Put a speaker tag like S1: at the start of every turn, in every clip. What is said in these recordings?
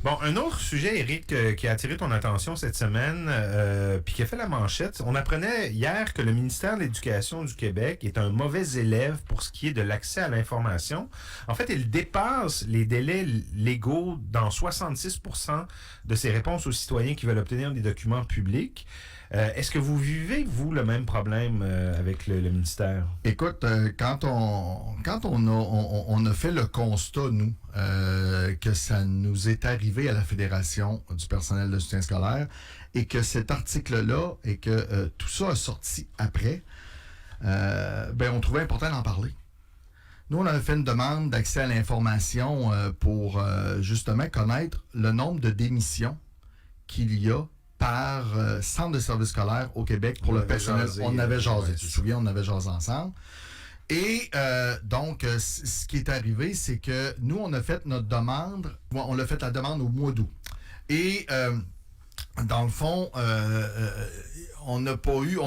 S1: Bon, un autre sujet, Éric, qui a attiré ton attention cette semaine, puis qui a fait la manchette. On apprenait hier que le ministère de l'Éducation du Québec est un mauvais élève pour ce qui est de l'accès à l'information. En fait, il dépasse les délais légaux dans 66% de ses réponses aux citoyens qui veulent obtenir des documents publics. Est-ce que vous vivez, vous, le même problème avec le ministère?
S2: Écoute, quand on a fait le constat, nous, que ça nous est arrivé à la Fédération du personnel de soutien scolaire et que cet article-là et que tout ça a sorti après, on trouvait important d'en parler. Nous, on avait fait une demande d'accès à l'information pour justement connaître le nombre de démissions qu'il y a par centre de service scolaire au Québec pour le personnel. On avait jasé, tu te souviens, on avait jasé ensemble. Et donc, ce qui est arrivé, c'est que nous, on a fait notre demande, on a fait la demande au mois d'août. Et dans le fond, on n'a pas eu,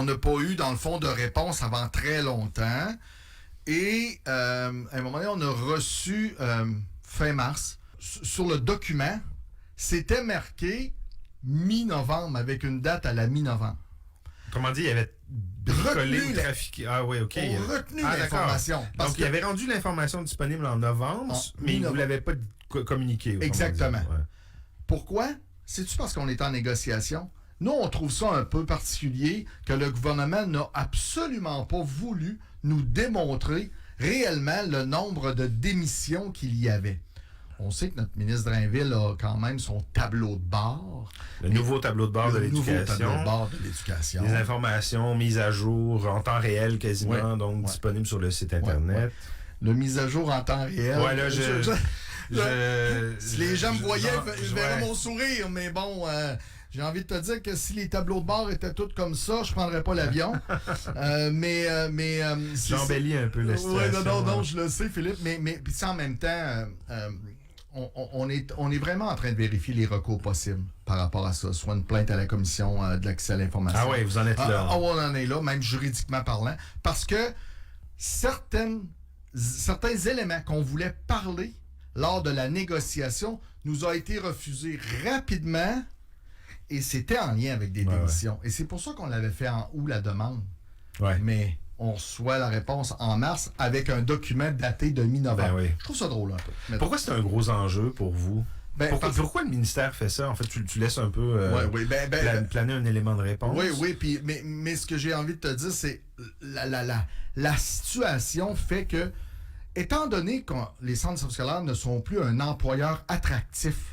S2: dans le fond, de réponse avant très longtemps. Et à un moment donné, on a reçu, fin mars, sur le document, c'était marqué mi-novembre, avec une date à la mi-novembre.
S1: Comment dire, il y avait bricolé ou trafiqué. Ah oui, OK.
S2: On a retenu l'information.
S1: Donc, il avait rendu l'information disponible en novembre, mais il ne vous l'avait pas communiqué.
S2: Exactement. Ouais. Pourquoi? C'est-tu parce qu'on est en négociation? Nous, on trouve ça un peu particulier que le gouvernement n'a absolument pas voulu nous démontrer réellement le nombre de démissions qu'il y avait. On sait que notre ministre Drainville a quand même son tableau de bord.
S1: Le nouveau tableau de bord de l'éducation.
S2: Le nouveau tableau de bord de l'éducation.
S1: Les informations mises à jour en temps réel quasiment, disponibles sur le site Internet.
S2: Le mise à jour en temps réel.
S1: Ouais, là,
S2: si les gens me voyaient, ils verraient mon sourire, mais bon... j'ai envie de te dire que si les tableaux de bord étaient tous comme ça, je prendrais pas l'avion.
S1: J'embellis un peu la situation.
S2: Non, je le sais, Philippe, mais en même temps, on est vraiment en train de vérifier les recours possibles par rapport à ça, soit une plainte à la commission de l'accès à l'information.
S1: Ah oui, vous en êtes là.
S2: On en est là, même juridiquement parlant, parce que certains éléments qu'on voulait parler lors de la négociation nous a été refusés rapidement. Et c'était en lien avec des démissions. Et c'est pour ça qu'on l'avait fait en août, la demande. Ouais. Mais on reçoit la réponse en mars avec un document daté de mi-novembre. Je trouve ça drôle un peu.
S1: Pourquoi c'est un gros enjeu pour vous? Pourquoi le ministère fait ça? En fait, tu laisses un peu planer un élément de réponse.
S2: Oui. Mais ce que j'ai envie de te dire, c'est la situation fait que, étant donné que les centres de services scolaires ne sont plus un employeur attractif,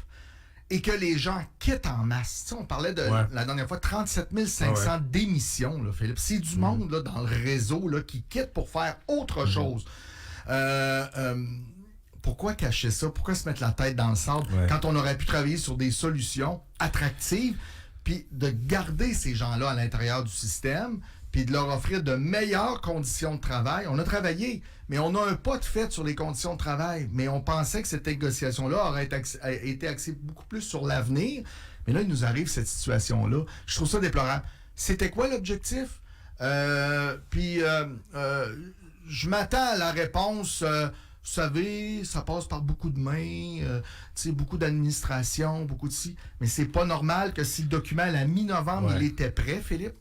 S2: et que les gens quittent en masse. Tu sais, on parlait de, la dernière fois, 37 500 démissions, là, Philippe. C'est du monde là, dans le réseau là, qui quitte pour faire autre chose. Pourquoi cacher ça? Pourquoi se mettre la tête dans le sable quand on aurait pu travailler sur des solutions attractives, puis de garder ces gens-là à l'intérieur du système, puis de leur offrir de meilleures conditions de travail. On a travaillé, mais on a un pas de fait sur les conditions de travail. Mais on pensait que cette négociation-là aurait été axée beaucoup plus sur l'avenir. Mais là, il nous arrive cette situation-là. Je trouve ça déplorable. C'était quoi l'objectif? Je m'attends à la réponse... vous savez, ça passe par beaucoup de mains, beaucoup d'administration, beaucoup de ci. Mais c'est pas normal que si le document à la mi-novembre, il était prêt, Philippe,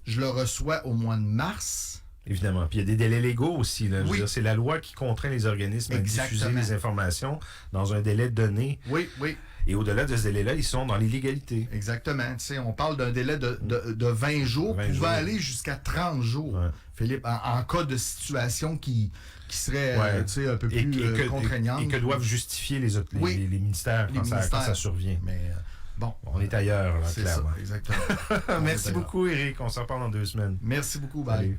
S2: je le reçois au mois de mars.
S1: Évidemment. Puis il y a des délais légaux aussi. Là. C'est la loi qui contraint les organismes à diffuser les informations dans un délai donné.
S2: Oui.
S1: Et au-delà de ce délai-là, ils sont dans l'illégalité.
S2: Exactement. On parle d'un délai de 20 jours, pouvant aller jusqu'à 30 jours, Philippe, en cas de situation qui serait un peu plus contraignante.
S1: Et que doivent justifier les ministères quand ça survient.
S2: Mais bon,
S1: on est ailleurs, là, clairement.
S2: Ça, exactement.
S1: Merci beaucoup, Éric. On s'en reparle dans 2 semaines.
S2: Merci beaucoup. Bye.